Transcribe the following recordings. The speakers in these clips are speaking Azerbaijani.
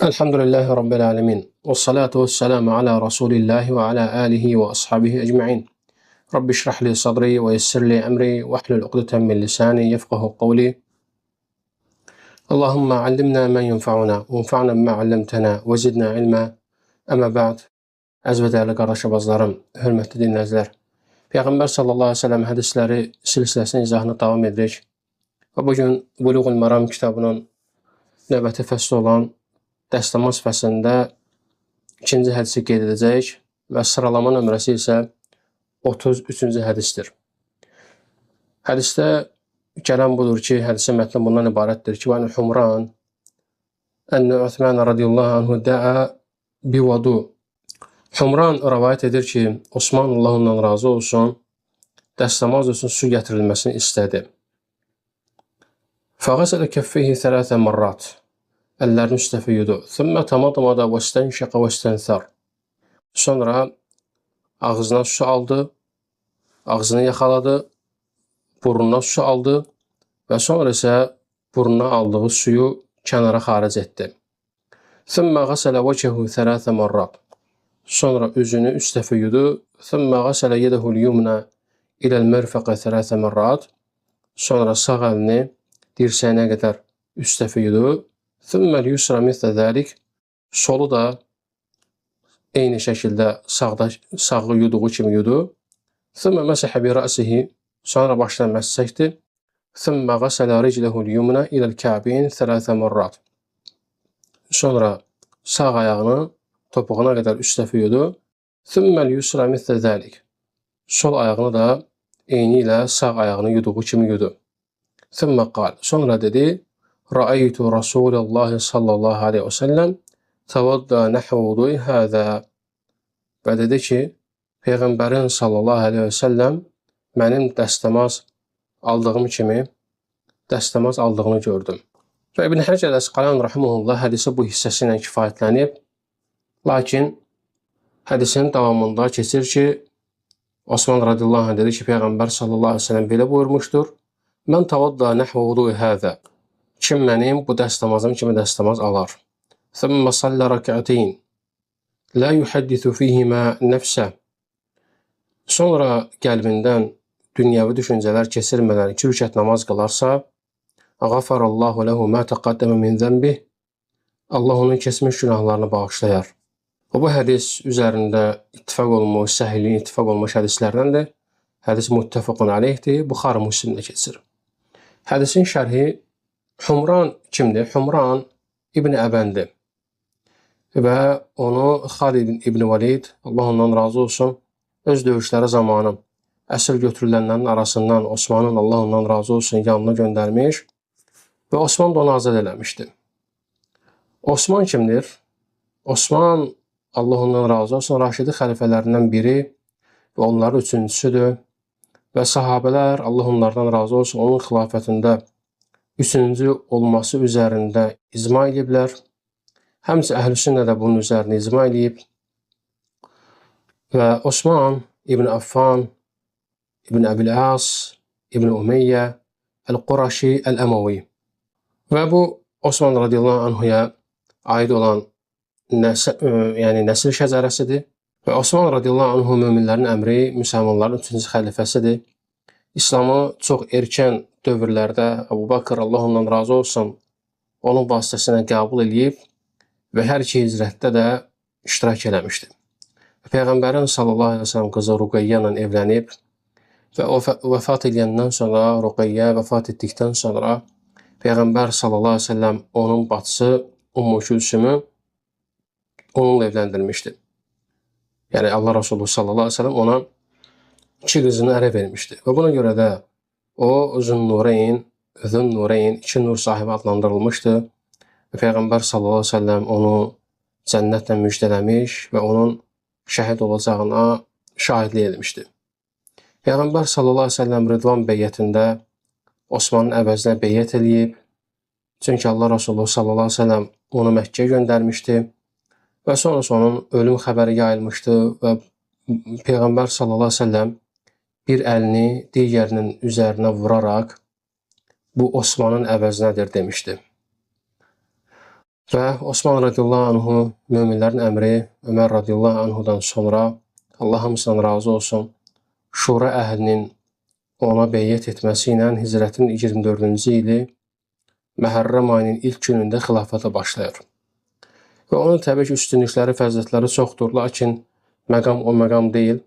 Elhamdülillahi Rabbil alemin. Ve salatu ve selamu ala Resulillahi ve ala alihi ve ashabihi ecma'in. Rabbi şrah li sadri ve yessir li emri ve ahlul uqdeten min lisani yefqahu qavli. Allahumma allimna ma yenfa'una ve enfa'na bima allamtana ve zidna ilma. Amma ba'd. Əziz və dəyərli qardaşabazlarım, hörmətli dinləyicilər. Peyğəmbər sallallahu əleyhi və səlləm hədisləri silsiləsinin izahına davam edirik. Və bu gün Buluğul Maram kitabının növbəti fəsli olan Dəstəmaz fəslində ikinci hədisi qeyd edəcəyik və sıralama nömrəsi isə 33-cü hədisdir. Hədisdə gələn budur ki, hədisin mətni bundan ibarətdir ki, və Humran ən Uthman radiyallahu anhu da'a bi wudu. Humran rivayet edir ki, Osman Allah ondan razı olsun, dəstəmaz üçün su gətirilməsini istədi. Fəğəsələ kəffeyhi thələthə marrat. Əllərini üstəfə yudu. Thümmə tamadamada və stənşəqə və stənthər. Sonra ağzına su aldı, ağzını yaxaladı, burnuna su aldı və sonra isə burnuna aldığı suyu kənara xaric etdi. Thümmə qəsələ vəcəhu thələthə marrat. Sonra üzünü üç dəfə yudu. Thümmə qəsələ yedəhul yumna iləl mərfəqə thələthə marrat. Sonra sağ əlini dirsəyinə qədər üç dəfə yudu. Thümmə yusra mislə zəlik. Solu da eyni şəkildə sağı yuduğu kimi yudu. Thümmə məsəhə bi rəsihi. Sonra başdan məs çəkdi. Thümmə qəsələ ricləhul yumna iləl kəbin thələthə marrat. Sonra sağ ayağını topuğuna qədər üç dəfə yudu. Thümmə yusra mislə zəlik. Sol ayağını da eyni ilə sağ ayağını yuduğu kimi yudu. Thümmə qal. Sonra dedi: Ra'aytu Rasulullahi sallallahu aleyhi və səlləm təvadda nəhvə vudu'i həzə. Və dedi ki, Peyğəmbərin sallallahu aleyhi və səlləm mənim dəstəmaz aldığım kimi dəstəmaz aldığını gördüm. Və İbn Həcər Əsqalan rahimehullah hədisi bu hissəsi ilə kifayətlənib. Lakin hədisin davamında keçir ki, Osman radiyallahu anh dedi ki, Peyğəmbər sallallahu aleyhi və səlləm belə buyurmuşdur: Mən təvadda nəhvə vudu'i həzə. Kim mənim bu dəstəmazım kimi dəstəmaz alar. Thumma salla rak'atayn. La yuhaddithu fihima nafsa. Sonra qəlbindən dünyəvi düşüncələr keçirmədən 2 rükət namaz qılarsa, Ghafarallahu lahu ma taqaddama min zənbih. Allah onun keçmiş günahlarını bağışlayar. Və bu hədis üzərində ittifaq olmuş, səhihliyin ittifaq olmuş hədislərdəndir. Hədis muttəfəqun aleyhdir. Buxari Müslimdə keçir. Hədisin şərhi Humran kimdir? Humran İbn Əbəndir. Və onu Xalid İbn Valid, Allah ondan razı olsun, öz döyüşləri zamanı əsir götürülənlərin arasından Osmanın, Allah ondan razı olsun, yanına göndərmiş və Osman da onu azad eləmişdi. Osman kimdir? Osman, Allah ondan razı olsun, Raşidi xəlifələrindən biri və onların üçüncüsüdür və sahabələr, Allah onlardan razı olsun, onun xilafətində üçüncü olması üzərində icma ediblər. Həmçə Əhl-i-Sünnə də bunun üzərində icma edib. Və Osman İbn Affan, İbn Əbil-As, İbn Umeyyə, Əl-Quraşi, Əl-Əməvi. Və bu Osman radiyallahu anhuya aid olan nəsil şəcərəsidir. Və Osman radiyallahu anhu möminlərin əmri, müsəlmanların 3-cü xəlifəsidir. İslamı çox erkən dövrlərdə Əbu Bakır, Allah ondan razı olsun, onun vasitəsilə qəbul edib və hər iki hicrətdə də iştirak eləmişdir. Peyğəmbərin sallallahu aleyhi və səlləm qızı Ruqayyə ilə evlənib və o vəfat edəndən sonra, Ruqayyə vəfat etdikdən sonra Peyğəmbər sallallahu aleyhi və səlləm onun bacısı Ümmü Külsümü onunla evləndirmişdi. Yəni Allah Resulü sallallahu aleyhi və səlləm ona 2 qızını ərə vermişdi. Və buna görə də o Zünnurayn, 2 nur sahibi adlandırılmışdı. Və Peyğəmbər sallallahu aleyhi və səlləm onu cənnətlə müjdələmiş və onun şəhid olacağına şahidlik etmişdi. Peyğəmbər sallallahu aleyhi və səlləm Rıdvan beyyətində Osmanın əvəzinə beyyət eləyib. Çünki Allah Resulü sallallahu aleyhi və səlləm onu Məkkəyə göndərmişdi və sonrası onun ölüm xəbəri yayılmışdı və Peyğəmbər sallallahu aleyhi və səlləm bir əlini digərinin üzərinə vuraraq bu Osmanın əvəzinədir demişdi. Və Osman radiyallahu anhu möminlərin əmri Ömər radiyallahu anhudan sonra Allah hamısından razı olsun, Şura əhlinin ona beyyət etməsi ilə Hicrətin 24-cü ili Məhərrəm ayının ilk günündə xilafata başlayır. Və onun təbii ki, üstünlükləri, fəzilətləri çoxdur, lakin məqam o məqam deyil.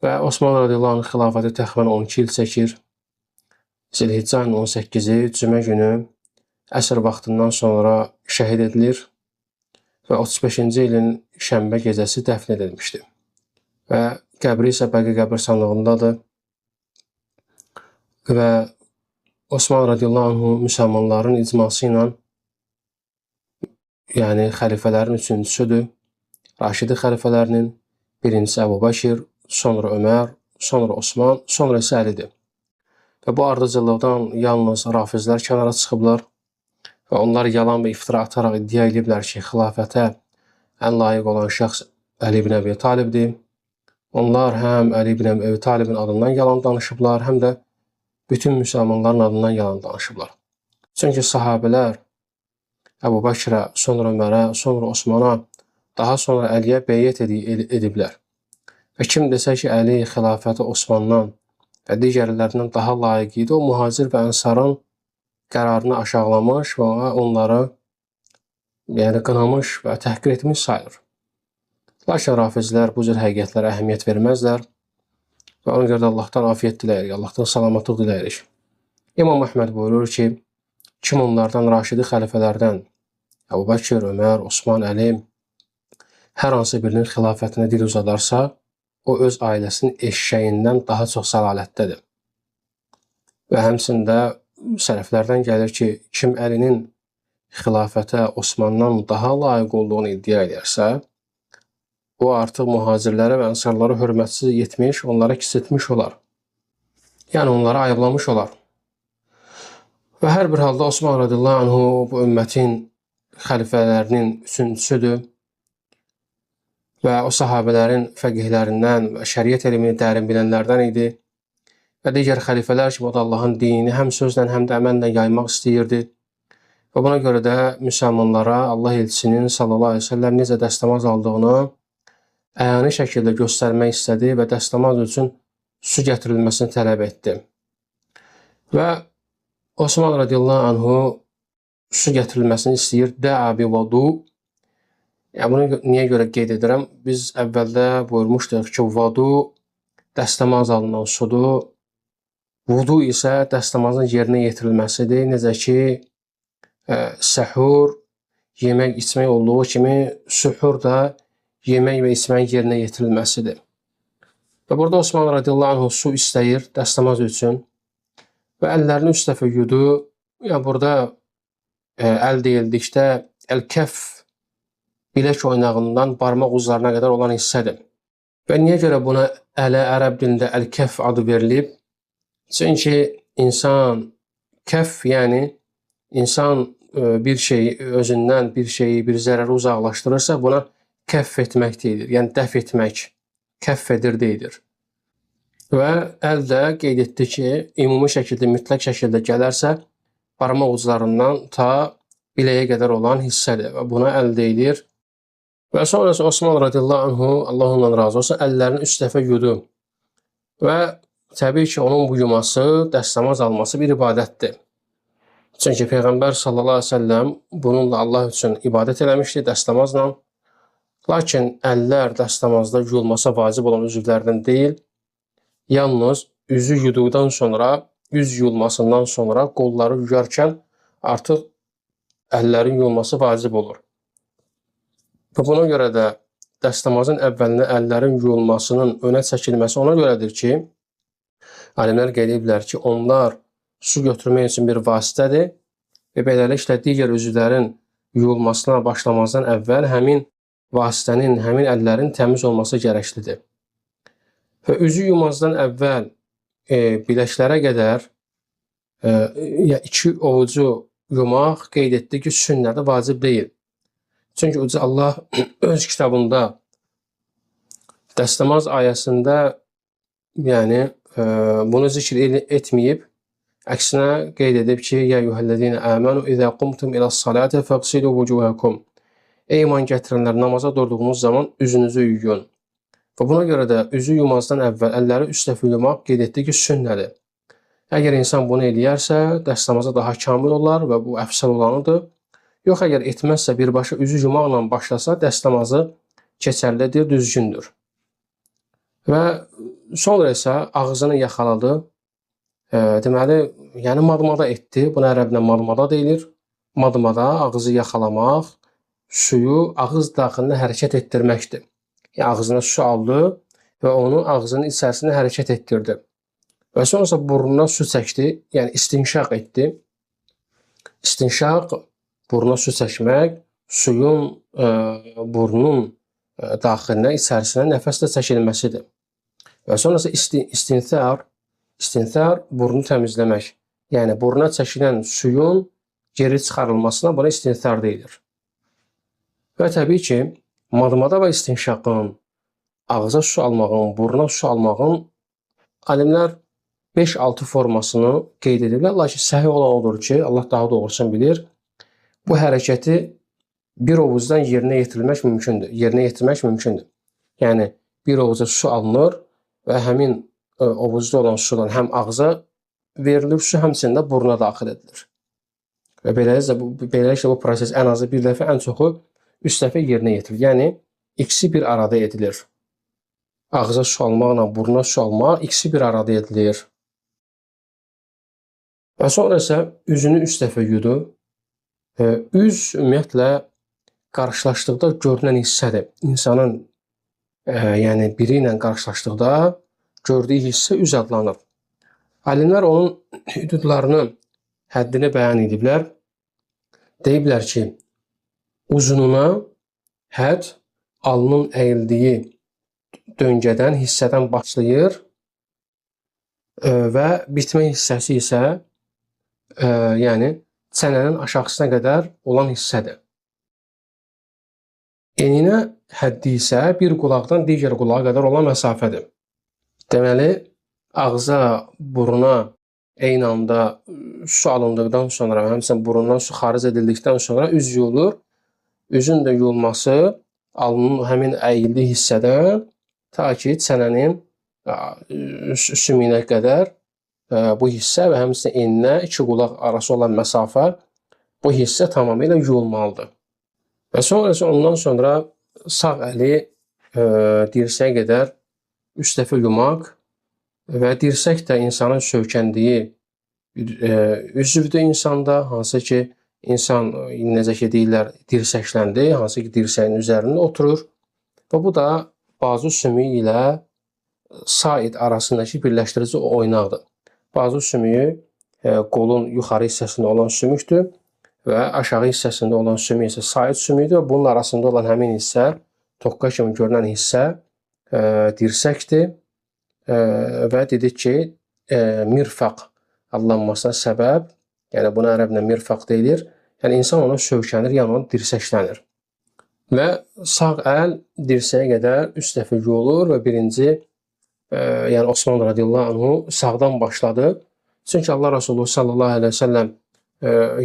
Və Osman radiyallahu anh xilafəti təxminən 12 il çəkir. Zilhiccə ayının 18-i cümə günü əsr vaxtından sonra şəhid edilir və 35-ci ilin şənbə gecəsi dəfn edilmişdir. Və qəbri isə Bəqi qəbirstanlığındadır. Və Osman radiyallahu anhu müsəlmanların icması ilə, yəni xəlifələrin üçüncüsüdür. Raşidi xəlifələrinin birincisi Əbu Bəkir, sonra Ömər, sonra Osman, sonra isə Əlidir. Və bu ardıcıllıqdan yalnız rafizlər kənara çıxıblar və onlar yalan və iftira ataraq iddia ediblər ki, xilafətə ən layiq olan şəxs Əli ibn Əbi Talibdir. Onlar həm Əli ibn Əbi Talibin adından yalan danışıblar, həm də bütün müsəlmanların adından yalan danışıblar. Çünki sahabələr Əbu Bəkirə, sonra Ömərə, sonra Osmana, daha sonra Əliyə beyyət ediblər. Və kim desə ki, Əli xilafəti Osmandan və digərlərindən daha layiq idi, o mühacir və ənsarın qərarını aşağılamış və onları qınamış və təhqir etmiş sayılır. Lakin rafizlər bu cür həqiqətlərə əhəmiyyət verməzlər və ona görə də Allahdan afiyyət diləyirik, Allahdan salamatlıq diləyirik. İmam Əhməd buyurur ki, kim onlardan raşidi xəlifələrdən Əbu Bəkir, Ömər, Osman, Əli hər hansı birinin xilafətinə dil uzadarsa, o öz ailəsinin eşşəyindən daha çox səlalətdədir. Və həmçində sələflərdən gəlir ki, kim Əlinin xilafətə Osmandan daha layiq olduğunu iddia edərsə, o artıq mühacirlərə və ənsarlara hörmətsiz etmiş, onlara kiçiltmiş olar. Yəni onları ayıblamış olar. Və hər bir halda Osman radiyallahu anhu bu ümmətin xəlifələrinin üçüncüsüdür və o sahabələrin fəqihlərindən və şəriət elmini dərin bilənlərdən idi və digər xəlifələr kimi o da Allahın dinini həm sözlə, həm də əməllə yaymaq istəyirdi və buna görə də müsəlmanlara Allah elçisinin sallallahu aleyhi ve sellem necə dəstəmaz aldığını əyani şəkildə göstərmək istədi və dəstəmaz üçün su gətirilməsini tələb etdi. Və Osman radiyallahu anhu su gətirilməsini istəyir, də'a bi vadu. Yəni, bunu niyə görə qeyd edirəm? Biz əvvəldə buyurmuşduq ki, vadu dəstəmaz alınan sudur, vudu isə dəstəmazın yerinə yetirilməsidir. Necə ki, səhur, yemək, içmək olduğu kimi, suhur da yemək və içməyin yerinə yetirilməsidir. Və burada Osman radiyallahu anhu su istəyir dəstəmaz üçün və əllərini üç dəfə yudu. Yəni, burada əl deyildikdə əl-kəf bilək oynağından barmaq uclarına qədər olan hissədir. Və niyə görə buna ələ ərəb dilində əl-kəf adı verilib? Çünki insan, kəf yəni insan bir şeyi özündən, bir zərəri uzaqlaşdırırsa buna kəff etmək deyilir. Yəni dəf etmək, kəff edir deyilir. Və əl də qeyd etdi ki, ümumi şəkildə, mütləq şəkildə gələrsə barmaq uclarından ta biləyə qədər olan hissədir və buna əl deyilir. Və sonrası Osman radiyallahu anhu, Allah ondan razı olsun, əllərini üç dəfə yudu. Və təbii ki, onun bu yuması, dəstəmaz alması bir ibadətdir. Çünki Peyğəmbər sallallahu aleyhi ve sellem bununla Allah üçün ibadət eləmişdi, dəstəmazla. Lakin əllər dəstəmazda yuyulmasa vacib olan üzvlərdən deyil, yalnız üzü yuduqdan sonra, üz yuyulmasından sonra qolları yuyarkən artıq əllərin yuyulması vacib olur. Və buna görə də dəstəmazın əvvəlinə əllərin yuyulmasının önə çəkilməsi ona görədir ki, alimlər qeyd ediblər ki, onlar su götürmək üçün bir vasitədir və beləliklə digər üzvlərin yuyulmasına başlamazdan əvvəl həmin vasitənin, həmin əllərin təmiz olması gərəklidir. Və üzü yumazdan əvvəl biləklərə qədər iki ovucu yumaq qeyd etdi ki, sünnədə vacib deyil. Çünki Uca Allah öz kitabında dəstəmaz ayəsində bunu zikr etməyib Əksinə qeyd edib ki, ya eyyuhellezine amanu izə qumtum ilas-salati fəğsilu vucuhakum. Ey iman gətirənlər, namaza durduğunuz zaman üzünüzü yuyun. Və buna görə də üzü yumazdan əvvəl əlləri üst tərəfə yumaq qeyd etdi ki, sünnədir. Əgər insan bunu eləyərsə, dəstəmaza daha kamil olar və bu əfsəl olanıdır. Yox, əgər etməzsə, birbaşa üzü yumaqla başlasa, dəstəmazı keçərlidir, düzgündür. Və sonra isə ağzını yaxaladı. Deməli, yəni madmada etdi. Buna ərəblə madmada deyilir. Madmada, ağzı yaxalamaq, suyu ağız daxilinə hərəkət etdirməkdir. Yəni, ağzına su aldı və onu ağzının içərisində hərəkət etdirdi. Və sonrası burnuna su çəkdi, yəni istinşaq etdi. İstinşaq, burnuna su çəkmək, suyun burnun daxilinə, içərisinə nəfəslə çəkilməsidir. Və sonrası istinthar burnu təmizləmək. Yəni, buruna çəkilən suyun geri çıxarılmasına buna istinthar deyilir. Və təbii ki, madmada və istinşaqın, ağza su almağın, buruna su almağın alimlər 5-6 formasını qeyd edirlər. Lakin səhih olan odur ki, Allah daha doğrusunu bilir, bu hərəkəti bir ovuzdan yerinə yetirmək mümkündür. Yəni, bir ovuza su alınır və həmin ovuzda olan sudan həm ağza verilir su, həmçində buruna daxil edilir. Və beləliklə bu proses ən azı bir dəfə, ən çoxu 3 dəfə yerinə yetirilir. Yəni, ikisi bir arada edilir. Ağza su almaqla buruna su almaq ikisi bir arada edilir. Və sonra isə üzünü 3 dəfə yudu. Üz ümumiyyətlə qarşılaşdıqda görünən hissədir. İnsanın yəni biri ilə qarşılaşdıqda gördüyü hissə üz adlanır. Alimlər onun hüdudlarını, həddini bəyan ediblər. Deyiblər ki, uzununa hədd alnın əyildiyi döngədən, hissədən başlayır və bitmə hissəsi isə yəni çənənin aşağısına qədər olan hissədir. Eninə həddi isə bir qulaqdan digər qulağa qədər olan məsafədir. Deməli, ağza, buruna eyni anda su alındıqdan sonra, həmçinin burundan su xaric edildikdən sonra üz yuyulur. Üzün də yuyulması alnının həmin əyildiyi hissədən ta ki çənənin sümüyünə qədər bu hissə və həmçinin eninə 2 qulaq arası olan məsafə bu hissə tamamilə yuyulmalıdır. Və sonrası ondan sonra sağ əli dirsəyə qədər 3 dəfə yumaq və dirsək də insanın söykəndiyi üzvdür insanda, hansı ki, insan necə ki deyirlər, dirsəkləndi, hansı ki, dirsəyin üzərində oturur və bu da bazu sümüyü ilə said arasındakı birləşdirici oynaqdır. Bazu sümüyü qolun yuxarı hissəsində olan sümükdür və aşağı hissəsində olan sümük isə said sümüyüdür və bunun arasında olan həmin hissə, toqqa kimi görünən hissə dirsəkdir və dedik ki, mirfaq adlanmasına səbəb, yəni buna ərəblə mirfaq deyilir, yəni insan ona söykənir, yəni ona dirsəklənir. Və sağ əl dirsəyə qədər 3 dəfə yuyulur və birinci, yəni Osman radiyallahu anhu sağdan başladı. Çünki Allah Resulü sallallahu aleyhi ve sellem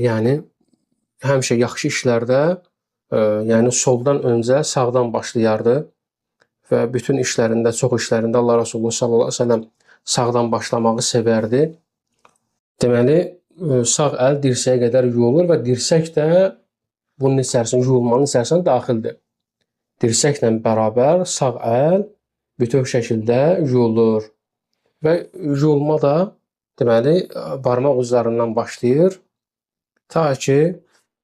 yəni həmişə yaxşı işlərdə yəni soldan öncə sağdan başlayardı və bütün işlərində, çox işlərində Allah Resulü sallallahu aleyhi ve sellem sağdan başlamağı sevərdi. Deməli, sağ əl dirsəyə qədər yuyulur və dirsək də bunun içərisində, yuyulmanın içərisində daxildir. Dirsəklə bərabər sağ əl bütöv şəkildə yuyulur və yuyulma da deməli, barmaq uclarından başlayır ta ki,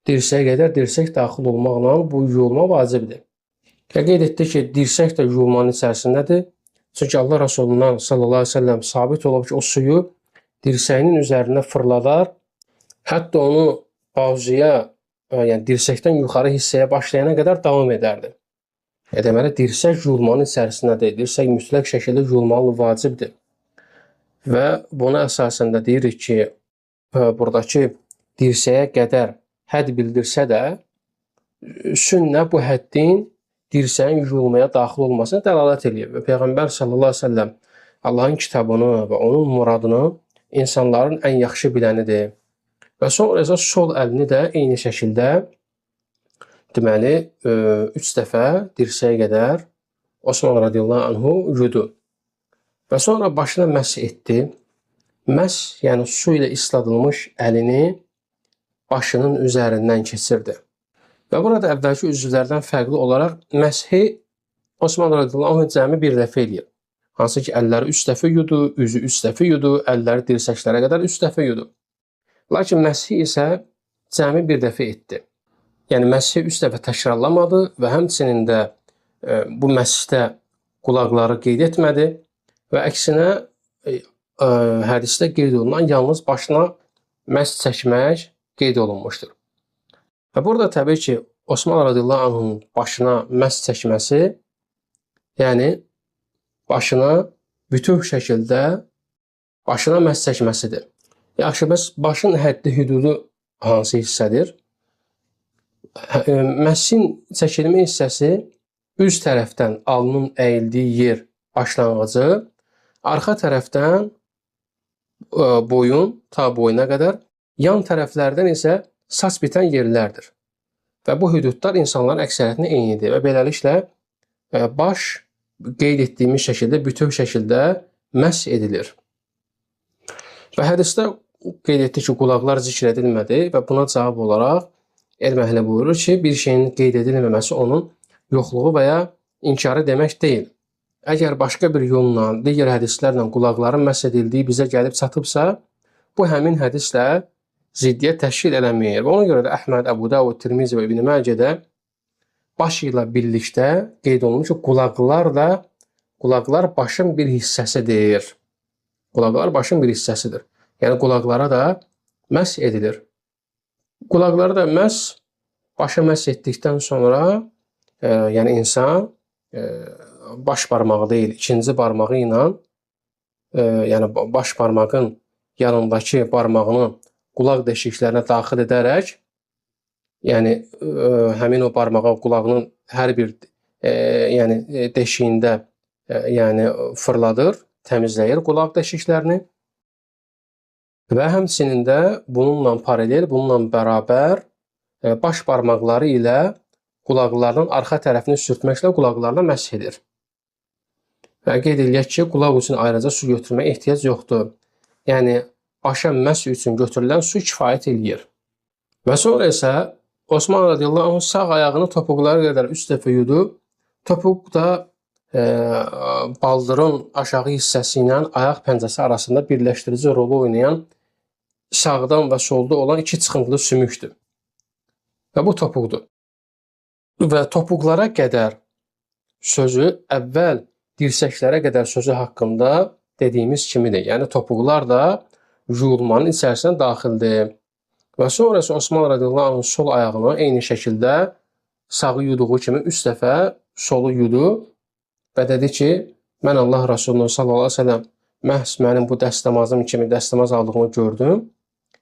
dirsəyə qədər dirsək daxil olmaqla bu yuyulma vacibdir. Qeyd etdi ki, dirsək də yuyulmanın içərisindədir. Çünki Allah Resulundan sallallahu aleyhi ve sellem sabit olub ki, o suyu dirsəyinin üzərində fırladar, hətta onu bazuya, yəni dirsəkdən yuxarı hissəyə başlayana qədər davam edərdi. Deməli, dirsək yuyulmanın içərisindədir. Dirsək mütləq şəkildə yuyulmalı vacibdir. Və buna əsasında deyirik ki, buradakı dirsəyə qədər hədd bildirsə də, sünnə bu həddin dirsəyin yuyulmaya daxil olmasına dəlalət edir. Və Peyğəmbər sallallahu aleyhi ve sellem Allahın kitabını və onun muradını insanların ən yaxşı bilənidir. Və sonra isə sol əlini də eyni şəkildə deməli 3 dəfə dirsəyə qədər Osman radiyallahu anhu yudu. Və sonra başına məs etdi. Məs, yəni su ilə isladılmış əlini başının üzərindən keçirdi. Və burada əvvəlki üzvlərdən fərqli olaraq məshi Osman radiyallahu anh cəmi bir dəfə eləyir. Hansı ki, əlləri 3 dəfə yudu, üzü 3 dəfə yudu, əlləri dirsəklərə qədər 3 dəfə yudu. Lakin məshi isə cəmi bir dəfə etdi. Yəni məshi 3 dəfə təkrarlamadı və həmçinin də bu məsihdə qulaqları qeyd etmədi və əksinə hədisdə qeyd olunan yalnız başına məs çəkmək qeyd olunmuşdur. Və burada təbii ki, Osman radiyallahu anh'ın başına məs çəkməsi, yəni başına bütöv şəkildə başına məs çəkməsidir. Yaxşı, bəs başın həddi hüdudu hansı hissədir? Məsin çəkilmə hissəsi üz tərəfdən alnın əyildiyi yer başlanğıcı, arxa tərəfdən boyun ta boyuna qədər, yan tərəflərdən isə saç bitən yerlərdir. Və bu hüdudlar insanların əksəriyyətinə eynidir və beləliklə baş qeyd etdiyimiz şəkildə bütöv şəkildə məs edilir. Və hədisdə qeyd etdi ki, qulaqlar zikr edilmədi və buna cavab olaraq elm əhli buyurur ki, bir şeyin qeyd edilməməsi onun yoxluğu və ya inkarı demək deyil. Əgər başqa bir yolla, digər hədislərlə qulaqların məs edildiyi bizə gəlib çatıbsa, bu həmin hədislə ziddiyyət təşkil eləməyir. Və ona görə də Əhməd, Əbu Davud, Tirmizi və İbn Məcədə baş ilə birlikdə qeyd olunmuş ki, qulaqlar başın bir hissəsidir. Qulaqlar başın bir hissəsidir. Yəni qulaqlara da məs edilir. Qulaqlara da başa məs etdikdən sonra yəni insan baş barmağı deyil, ikinci barmağı ilə yəni baş barmağın yanındakı barmağını qulaq deşiklərinə daxil edərək, yəni həmin o barmağı qulağının hər bir yəni deşiyində yəni fırladır, təmizləyir qulaq deşiklərini və həmçinin də bununla paralel, bununla bərabər baş barmaqları ilə qulaqlarının arxa tərəfini sürtməklə qulaqlarına məsh edir. Və qeyd eləyək ki, qulaq üçün ayrıca su götürməyə ehtiyac yoxdur. Yəni başa məs üçün götürülən su kifayət eləyir. Və sonra isə Osman radiyallahu anh sağ ayağını topuqlara qədər 3 dəfə yudu. Topuq da baldırın aşağı hissəsi ilə ayaq pəncəsi arasında birləşdirici rolu oynayan sağdan və solda olan 2 çıxıntılı sümükdür. Və bu topuqdur. Və topuqlara qədər sözü əvvəl dirsəklərə qədər sözü haqqında dediyimiz kimidir. Yəni topuqlar da yuyulmanın içərisinə daxildir. Və sonrası Osman radiyallahu anh sol ayağını eyni şəkildə sağı yuduğu kimi 3 dəfə solu yudu və dedi ki, mən Allah Rasulunun sallallahu aleyhi ve sellem məhz mənim bu dəstəmazım kimi dəstəmaz aldığımı gördüm.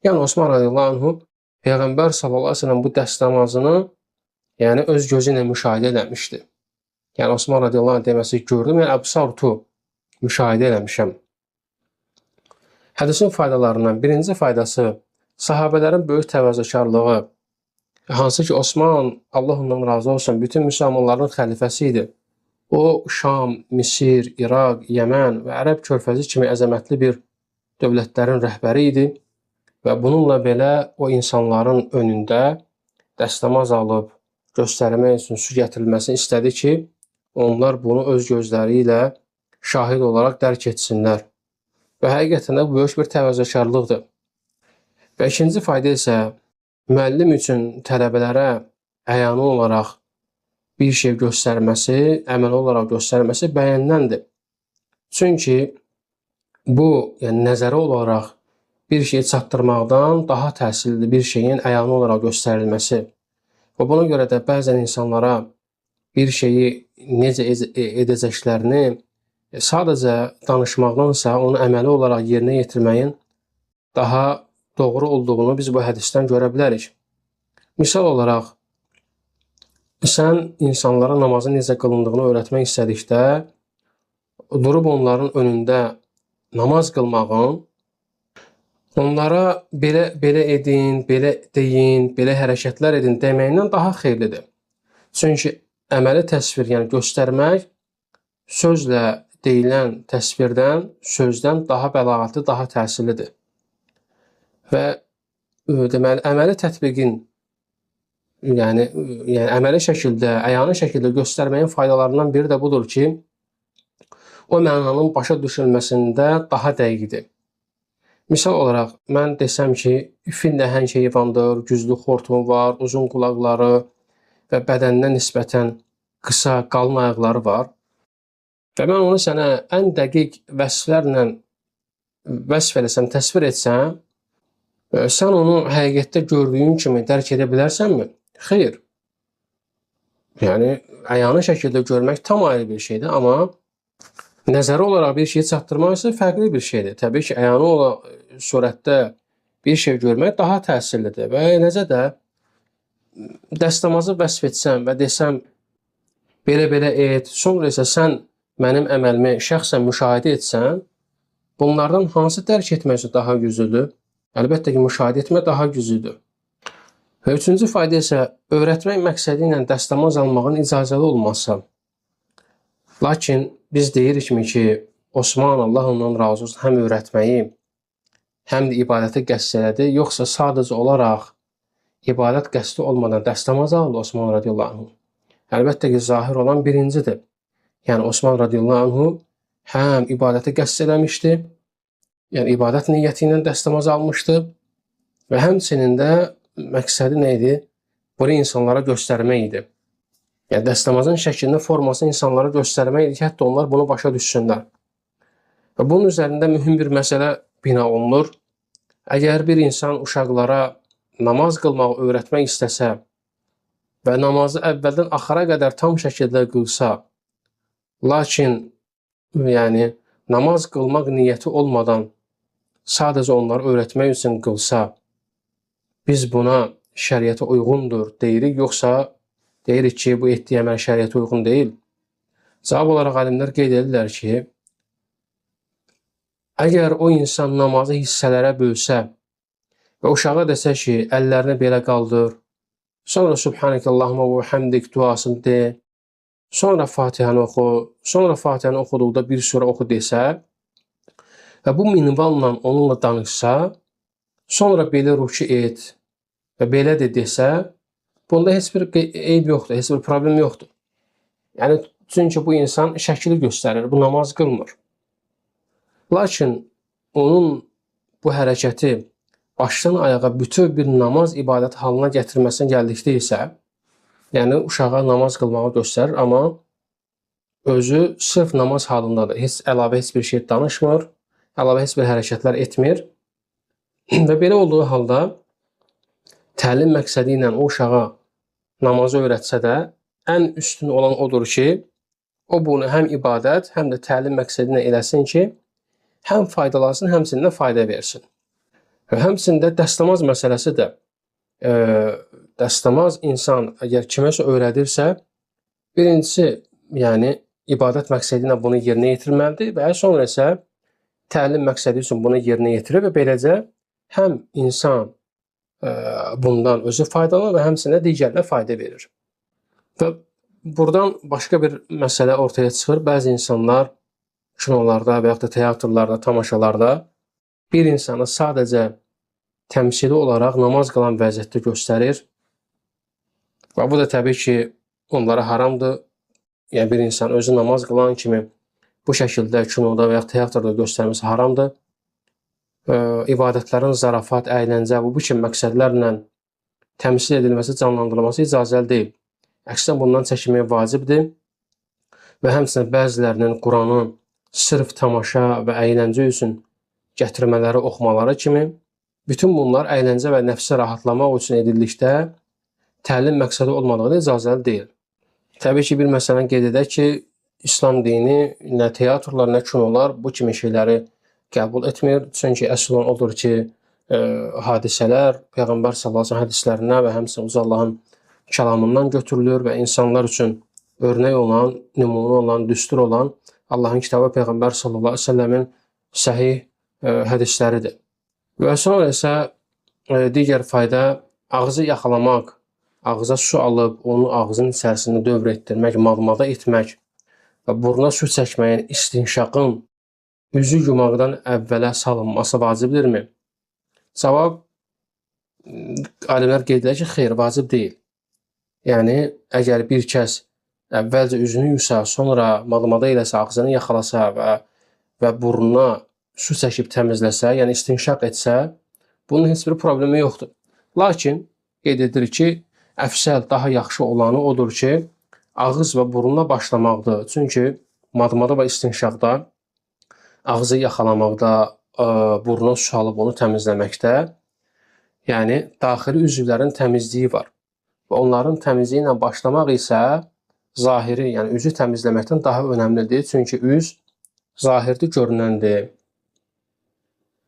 Yəni Osman radiyallahu anh Peyğəmbər sallallahu aleyhi ve sellem bu dəstəmazını yəni öz gözü ilə müşahidə eləmişdi. Yəni Osman radiyallahu anh deməsi gördüm, yəni əbsartu müşahidə eləmişəm. Hədisin faydalarından birinci faydası sahabələrin böyük təvazökarlığı. Hansı ki Osman, Allah ondan razı olsun, bütün müsəlmanların xəlifəsi idi. O Şam, Misir, İraq, Yəmən və Ərəb körfəzi kimi əzəmətli bir dövlətlərin rəhbəri idi və bununla belə o insanların önündə dəstəmaz alıb göstərmək üçün su gətirilməsini istədi ki, onlar bunu öz gözləri ilə şahid olaraq dərk etsinlər. Və həqiqətən də bu böyük bir təvazökarlıqdır. Və ikinci fayda isə müəllim üçün tələbələrə əyani olaraq bir şey göstərməsi, əməli olaraq göstərməsi bəyəniləndir. Çünki bu, yəni nəzəri olaraq bir şeyi çatdırmaqdan daha təsirli bir şeyin əyani olaraq göstərilməsi. Və buna görə də bəzən insanlara bir şeyi necə edəcəklərini sadəcə danışmaqdansa onu əməli olaraq yerinə yetirməyin daha doğru olduğunu biz bu hədisdən görə bilərik. Misal olaraq, sən insanlara namazın necə qılındığını öyrətmək istədikdə, durub onların önündə namaz qılmağın onlara belə edin, belə deyin, belə hərəkətlər edin deməkdən daha xeyirlidir. Çünki əməli təsvir, yəni göstərmək sözlə deyilən təsvirdən, sözdən daha bəlağətli, daha təsirlidir. Və deməli, əməli tətbiqin, yəni əməli şəkildə, əyani şəkildə göstərməyin faydalarından biri də budur ki, o mənanın başa düşülməsində daha dəqiqdir. Misal olaraq, mən desəm ki, fil nəhəng heyvandır, güclü xortumu var, uzun qulaqları və bədəninə nisbətən qısa, qalın ayaqları var və mən onu sənə ən dəqiq vəsflərlə vəsf eləsəm, təsvir etsəm, sən onu həqiqətdə gördüyün kimi dərk edə bilərsənmi? Xeyr. Yəni, əyani şəkildə görmək tam ayrı bir şeydir, amma nəzəri olaraq bir şeyi çatdırmaq isə fərqli bir şeydir. Təbii ki, əyani surətdə bir şey görmək daha təsirlidir və eləcə də dəstəmazı vəsf etsəm və desəm, belə-belə et, sonra isə sən mənim əməlimi şəxsən müşahidə etsən, bunlardan hansı dərk etmək üçün daha güclüdür? Əlbəttə ki, müşahidə etmək daha güclüdür. Və üçüncü fayda isə öyrətmək məqsədi ilə dəstəmaz almağın icazəli olması. Lakin biz deyirikmi ki, Osman, Allah ondan razı olsun, həm öyrətməyi, həm də ibadəti qəsd elədi, yoxsa sadəcə olaraq ibadət qəsdi olmadan dəstəmaz aldı Osman radiyallahu anh. Əlbəttə ki, zahir olan birincidir. Yəni, Osman radiyallahu anh həm ibadəti qəsd eləmişdi, yəni ibadət niyyəti ilə dəstəmaz almışdı və həmçinin də məqsədi nə idi? Bunu insanlara göstərmək idi. Yəni, dəstəmazın şəklini, formasını insanlara göstərmək idi ki, hətta onlar bunu başa düşsünlər. Və bunun üzərində mühüm bir məsələ bina olunur. Əgər bir insan uşaqlara namaz qılmağı öyrətmək istəsə və namazı əvvəldən axıra qədər tam şəkildə qılsa, lakin yəni, namaz qılmaq niyyəti olmadan sadəcə onları öyrətmək üçün qılsa, biz buna şəriətə uyğundur deyirik, yoxsa deyirik ki, bu etdiyi əməl şəriətə uyğun deyil. Cavab olaraq alimlər qeyd edirlər ki, əgər o insan namazı hissələrə bölsə və uşağa desə ki, əllərini belə qaldır, sonra Subhanəkəllahumə və həmdik duasını de, sonra Fatihəni oxu, sonra Fatihəni oxuduqda bir surə oxu desə və bu minvalla onunla danışsa, sonra belə ruku et və belə de desə, bunda heç bir eyb yoxdur, heç bir problem yoxdur. Yəni, çünki bu insan şəkili göstərir, bu namaz qılmır. Lakin onun bu hərəkəti başdan ayağa bütöv bir namaz ibadət halına gətirməsinə gəldikdə isə, yəni uşağa namaz qılmağı göstərir, amma özü sırf namaz halındadır. Əlavə heç bir şey danışmır, əlavə heç bir hərəkətlər etmir və belə olduğu halda təlim məqsədi ilə o uşağa namazı öyrətsə də, ən üstün olan odur ki, o bunu həm ibadət, həm də təlim məqsədi ilə eləsin ki, həm faydalansın, həmçinin də fayda versin. Və həmçində dəstəmaz məsələsi də, dəstəmaz insan əgər kiməsə öyrədirsə, birincisi, yəni ibadət məqsədi ilə bunu yerinə yetirməlidir və sonra isə təlim məqsədi üçün bunu yerinə yetirir və beləcə həm insan bundan özü faydalanır və həmçində digərinə fayda verir. Və buradan başqa bir məsələ ortaya çıxır. Bəzi insanlar kinolarda və yaxud da teatrlarda, tamaşalarda bir insanı sadəcə təmsili olaraq namaz qılan vəziyyətdə göstərir və bu da təbii ki, onlara haramdır. Yəni, bir insan özü namaz qılan kimi bu şəkildə kinoda və yaxud teatrda göstərməsi haramdır. İbadətlərin zarafat, əyləncə və bu kimi məqsədlərlə təmsil edilməsi, canlandırılması icazəli deyil. Əksinə bundan çəkinmək vacibdir və həmçinin bəzilərinin Quranı sırf tamaşa və əyləncə üçün gətirmələri, oxumaları kimi bütün bunlar əyləncə və nəfsi rahatlamaq üçün edildikdə təlim məqsədi olmadığı da icazəli deyil. Təbii ki, bir məsələn qeyd edək ki, İslam dini nə teatrlar, nə kinolar bu kimi şeyləri qəbul etmir. Çünki əsl olan odur ki, hadisələr Peyğəmbər sallallahu əleyhi və səlləm hədislərinə və həmçinin Uca Allahın kəlamından götürülür və insanlar üçün örnək olan, nümunə olan, düstur olan Allahın kitabı Peyğəmbər sallallahu əleyhi və səlləmin səhih hədisləridir. Və sonra isə digər fayda ağzı yaxalamaq, ağza su alıb onu ağzın içərisində dövr etdirmək, malmada etmək və buruna su çəkməyin, istinşaqın üzü yumaqdan əvvələ salınması vacibdirmi? Cavab, alimlər qeyd edir ki, xeyr, vacib deyil. Yəni, əgər bir kəs əvvəlcə üzünü yusa, sonra malmada eləsə, ağzını yaxalasa və burnuna su çəkib təmizləsə, yəni istinşaq etsə, bunun heç bir problemi yoxdur. Lakin qeyd edilir ki, əfsəl, daha yaxşı olanı odur ki, ağız və burunla başlamaqdır. Çünki malmada və istinşaqda, ağzı yaxalamaqda, buruna su alıb onu təmizləməkdə, yəni daxili üzvlərin təmizliyi var. Və onların təmizliyi ilə başlamaq isə zahiri, yəni üzü təmizləməkdən daha önəmlidir. Çünki üz zahirdə görünəndir.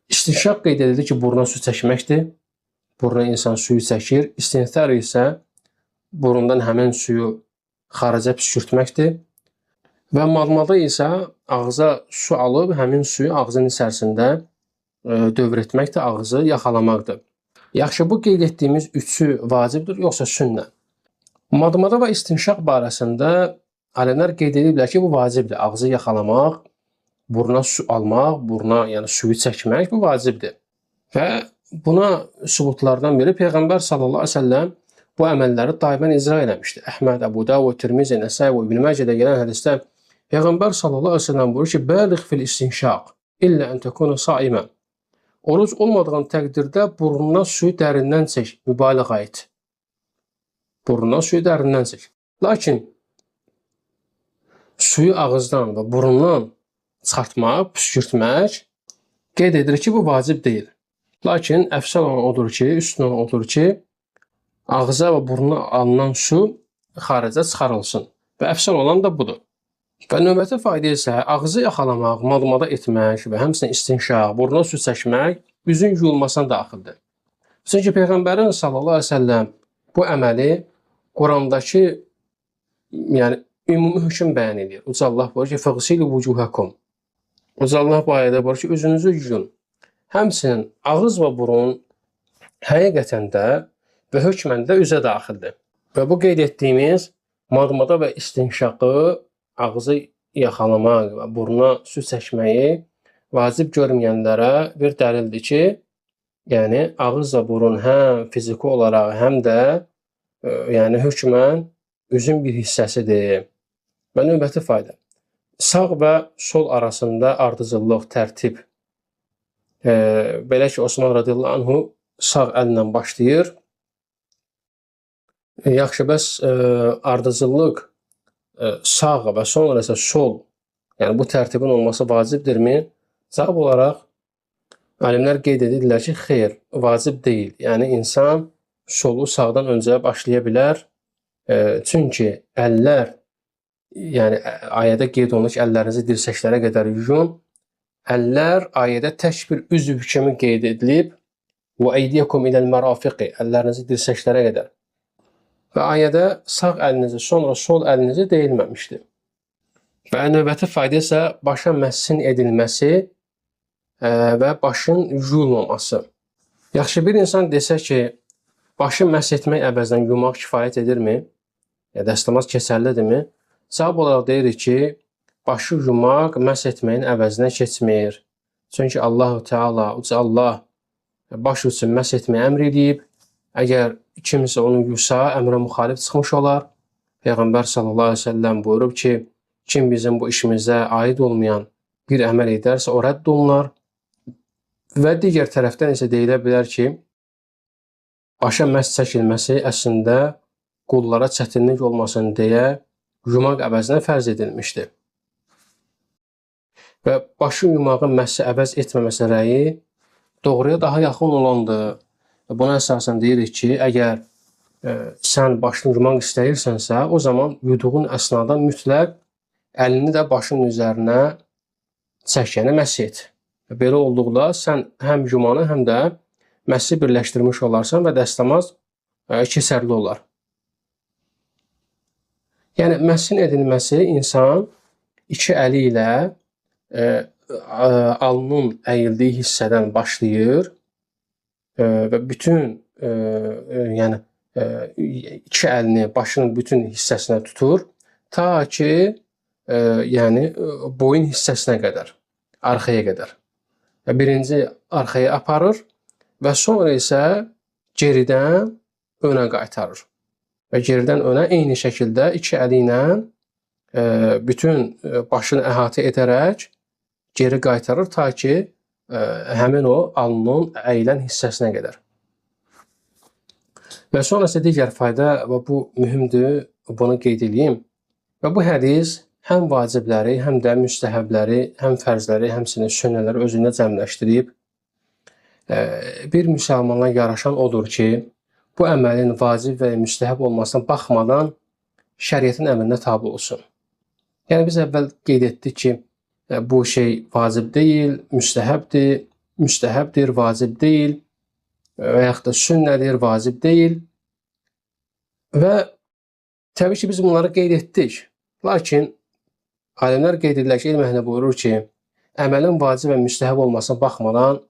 İstinşaq qeyd edilir ki, buruna su çəkməkdir. Buruna insan suyu çəkir. İstinthar isə burundan həmin suyu xarica püskürtməkdir. Və malmada isə ağza su alıb həmin suyu ağzın içərisində dövr etməkdir, ağzı yaxalamaqdır. Yaxşı, bu qeyd etdiyimiz üçü vacibdir, yoxsa sünnə? Madmada və istinşaq barəsində alimlər qeyd ediblər ki, bu vacibdir. Ağzı yaxalamaq, buruna su almaq, buruna yəni suyu çəkmək bu vacibdir. Və buna sübutlardan biri Peyğəmbər sallallahu əleyhi və səlləm bu əməlləri daimən icra etmişdi. Əhməd, Əbu Davud, Tirmizi, Nəsai və İbn Məcədə gələn hədisdə Peyğəmbər sallallahu əleyhi və səlləm buyurur ki, "Bəliğ fil istinşaq illə an takuna saimə." Oruc olmadığın təqdirdə burnuna suyu dərindən çək, mübaliğə et. Burnuna suyu dərindən çək. Lakin suyu ağızdan və burundan çıxartmaq, püskürtmək qeyd edilir ki, bu vacib deyil. Lakin əfsəl olan odur ki, üstün olan odur ki, ağza və buruna alınan su xaricə çıxarılsın. Və əfsəl olan da budur. Və növbəti fayda isə ağzı yaxalamaq, malmada etmək və həmçinin istinşaq, buruna su çəkmək üzün yuyulmasına daxildir. Çünki Peyğəmbərin sallallahu əleyhi və səlləm bu əməli Qurandakı yəni ümumi hökm bəyan edir. Uca Allah buyurur ki, "Fəğsilu vucuhakum." Uca Allah bu ayədə buyurur ki, üzünüzü yuyun. Həmçinin ağız və burun həqiqətən də və hökmən də üzə daxildir. Və bu qeyd etdiyimiz madmada və istinşaqı, ağzı yaxalamaq və buruna su çəkməyi vacib görməyənlərə bir dəlildir ki, yəni ağız və burun həm fiziki olaraq, həm də yəni hökmən üzün bir hissəsidir. Və növbəti fayda. Sağ və sol arasında ardıcıllıq, tərtib. Belə ki, Osman radiyallahu anhu sağ əllə başlayır. Yaxşı, bəs ardıcıllıq sağ və sonra isə sol, yəni bu tərtibin olması vacibdirmi? Cavab olaraq alimlər qeyd edirlər ki, xeyr, vacib deyil. Yəni insan solu sağdan öncə başlaya bilər. Çünki əllər, yəni ayədə qeyd olunur ki, əllərinizi dirsəklərə qədər yuyun. Əllər ayədə tək bir üzv kimi qeyd edilib. Və eydiyakum iləl mərafiqi, əllərinizi dirsəklərə qədər. Və ayədə sağ əlinizi, sonra sol əlinizi deyilməmişdir. Və növbəti fayda isə başa məssin edilməsi və başın yuyulmaması. Yaxşı, bir insan desə ki, başı məhs etmək əvəzinə yumaq kifayət edirmi? Ya dəstəmaz keçərlidirmi? Cavab olaraq deyirik ki, başı yumaq məhs etməyin əvəzinə keçmir. Çünki Allah-u Teala, Uca Allah baş üçün məhs etməyi əmr edib. Əgər kimsə onu yusa, əmrə müxalif çıxmış olar. Peyğəmbər sallallahu əleyhi və səlləm buyurub ki, kim bizim bu işimizə aid olmayan bir əməl edərsə, o rədd olunar. Və digər tərəfdən isə deyilə bilər ki, başa məhz çəkilməsi əslində qullara çətinlik olmasın deyə yumaq əvəzinə fərz edilmişdir. Və başı yumağın məhsi əvəz etməməsi rəyi doğruya daha yaxın olandır. Buna əsasən deyirik ki, əgər sən başını yumaq istəyirsənsə, o zaman yuduğun əsnada mütləq əlini də başın üzərinə çəkəni məhs et. Belə olduqda sən həm yumanı, həm də məhsi birləşdirmiş olarsan və dəstəmaz keçərli olar. Yəni, məhsin edilməsi insan iki əli ilə alnın əyildiyi hissədən başlayır və bütün yəni iki əlini başının bütün hissəsinə tutur ta ki yəni boyun hissəsinə qədər, arxaya qədər. Və birinci arxaya aparır və sonra isə geridən önə qaytarır. Və geridən önə eyni şəkildə iki əli ilə bütün başını əhatə edərək geri qaytarır ta ki həmin o alnının əyilən hissəsinə qədər. Və sonra isə digər fayda və bu mühümdür, bunu qeyd edeyim. Və bu hədis həm vacibləri, həm də müstəhəbləri, həm fərzləri, həmçinin sünnələri özündə cəmləşdirib. Bir müsəlmana yaraşan odur ki, bu əməlin vacib və müstəhəb olmasına baxmadan şəriətin əmrinə tabe olsun. Yəni biz əvvəl qeyd etdik ki, bu şey vacib deyil, müstəhəbdir, vacib deyil və yaxud da sünnədir, vacib deyil. Və təbii ki, biz bunları qeyd etdik. Lakin alimlər qeyd edirlər ki, elm əhli buyurur ki, əməlin vacib və müstəhəb olmasına baxmadan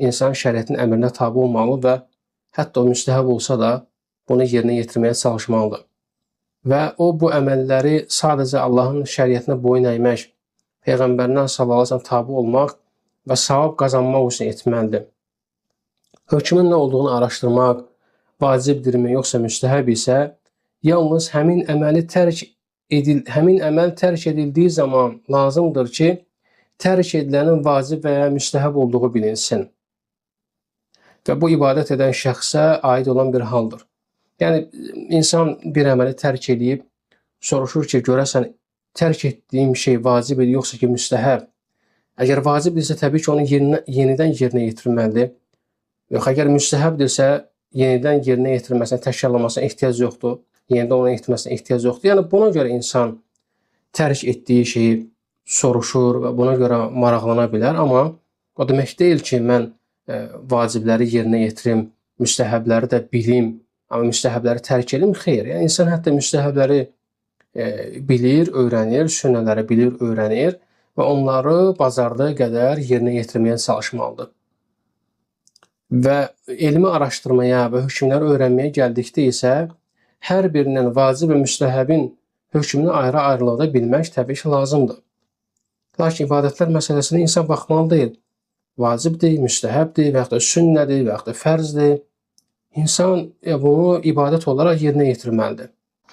insan şəriətin əmrinə tabe olmalı və hətta o müstəhəb olsa da bunu yerinə yetirməyə çalışmalıdır. Və o bu əməlləri sadəcə Allahın şəriətinə boyun əymək, Peyğəmbərindən sallallahu əleyhi və səlləm tabe olmaq və savab qazanmaq üçün etməlidir. Hökmün nə olduğunu araşdırmaq, vacibdirmi yoxsa müstəhəb isə yalnız həmin əməl tərk edildiyi zaman lazımdır ki, tərk edilənin vacib və ya müstəhəb olduğu bilinsin. Və bu ibadət edən şəxsə aid olan bir haldır. Yəni, insan bir əməli tərk edib, soruşur ki, görəsən, tərk etdiyim şey vacib edir, yoxsa ki, müstəhəb. Əgər vacibdirsə, təbii ki, onu yenidən yerinə yetirməlidir. Yox, əgər müstəhəbdirsə, yenidən yerinə yetirməsinə, təkrarlamasına ehtiyac yoxdur. Yenidən ona etməsinə ehtiyac yoxdur. Yəni, buna görə insan tərk etdiyi şeyi soruşur və buna görə maraqlana bilər. Amma o demək deyil ki, mən vacibləri yerinə yetirim, müstəhəbləri də bilim, amma müstəhəbləri tərk edim. Xeyr, yəni insan hətta müstəhəbləri bilir, öyrənir, sünnələri bilir, öyrənir və onları bacardığı qədər yerinə yetirməyə çalışmalıdır. Və elmi araşdırmaya və hökmləri öyrənməyə gəldikdə isə hər birinin vacib və müstəhəbin hökmünü ayrı-ayrılıqda bilmək təbii ki, lazımdır. Lakin ibadətlər məsələsində insan baxmalı deyil. Vacibdir, müstəhəbdir, və yaxud da sünnədir, və yaxud da fərzdir. İnsan bunu ibadət olaraq yerinə yetirməlidir.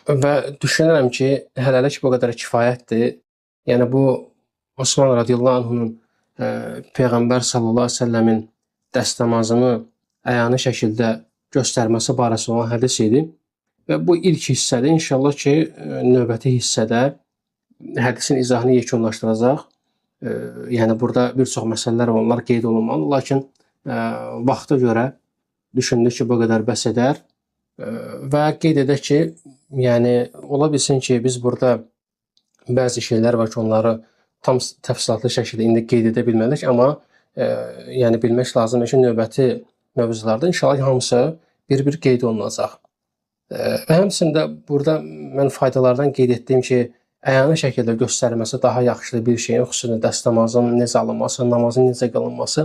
Və düşünürəm ki, hələlik bu qədər kifayətdir. Yəni, bu Osman radiyallahu anhunun Peyğəmbər sallallahu aleyhi ve səlləmin dəstəmazını əyani şəkildə göstərməsi barəsi olan hədis idi. Və bu ilk hissədə, inşallah ki, növbəti hissədə hədisin izahını yekunlaşdıracaq. Yəni, burada bir çox məsələlər onlar qeyd olunmalı. Lakin vaxta görə düşündük ki, bu qədər bəs edər. Və qeyd edək ki, yəni, ola bilsin ki, biz burada bəzi şeylər var ki, onları tam təfsilatlı şəkildə indi qeyd edə bilmədik. Amma yəni, bilmək lazımdır ki, növbəti mövzularda inşallah hamısı bir-bir qeyd olunacaq. Və həmçində burada mən faydalardan qeyd etdiyim ki, əyani şəkildə göstərilməsi daha yaxşıdır bir şeyin, xüsusən dəstəmazın necə alınması, namazın necə qılınması.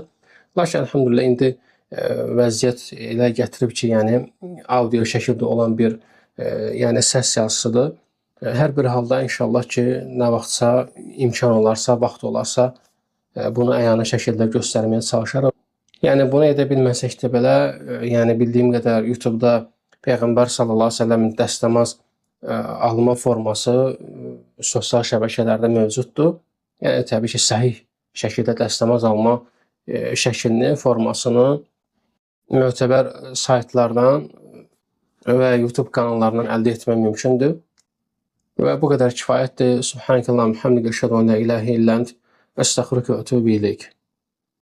Lakin, əlhamdülillah, indi vəziyyət elə gətirib ki, yəni audio şəkildə olan bir yəni səs yazısıdır. Hər bir halda inşallah ki, nə vaxtsa imkan olarsa, vaxt olarsa bunu əyani şəkildə göstərməyə çalışarıq. Yəni bunu edə bilməsək də belə, yəni bildiyim qədər YouTube-da Peyğəmbər sallallahu əleyhi və səlləmin dəstəmaz alma forması sosial şəbəkələrdə mövcuddur. Yəni təbii ki, səhih şəkildə dəstəmaz alma şəklini, formasını mötəbər saytlardan və YouTube kanallarından əldə etmək mümkündür. Və bu qədər kifayətdir. Subhanəkəllahumma və bihamdikə əşhədu an la ilahə illə ent, əstəğfiruke və etûbü ileyk.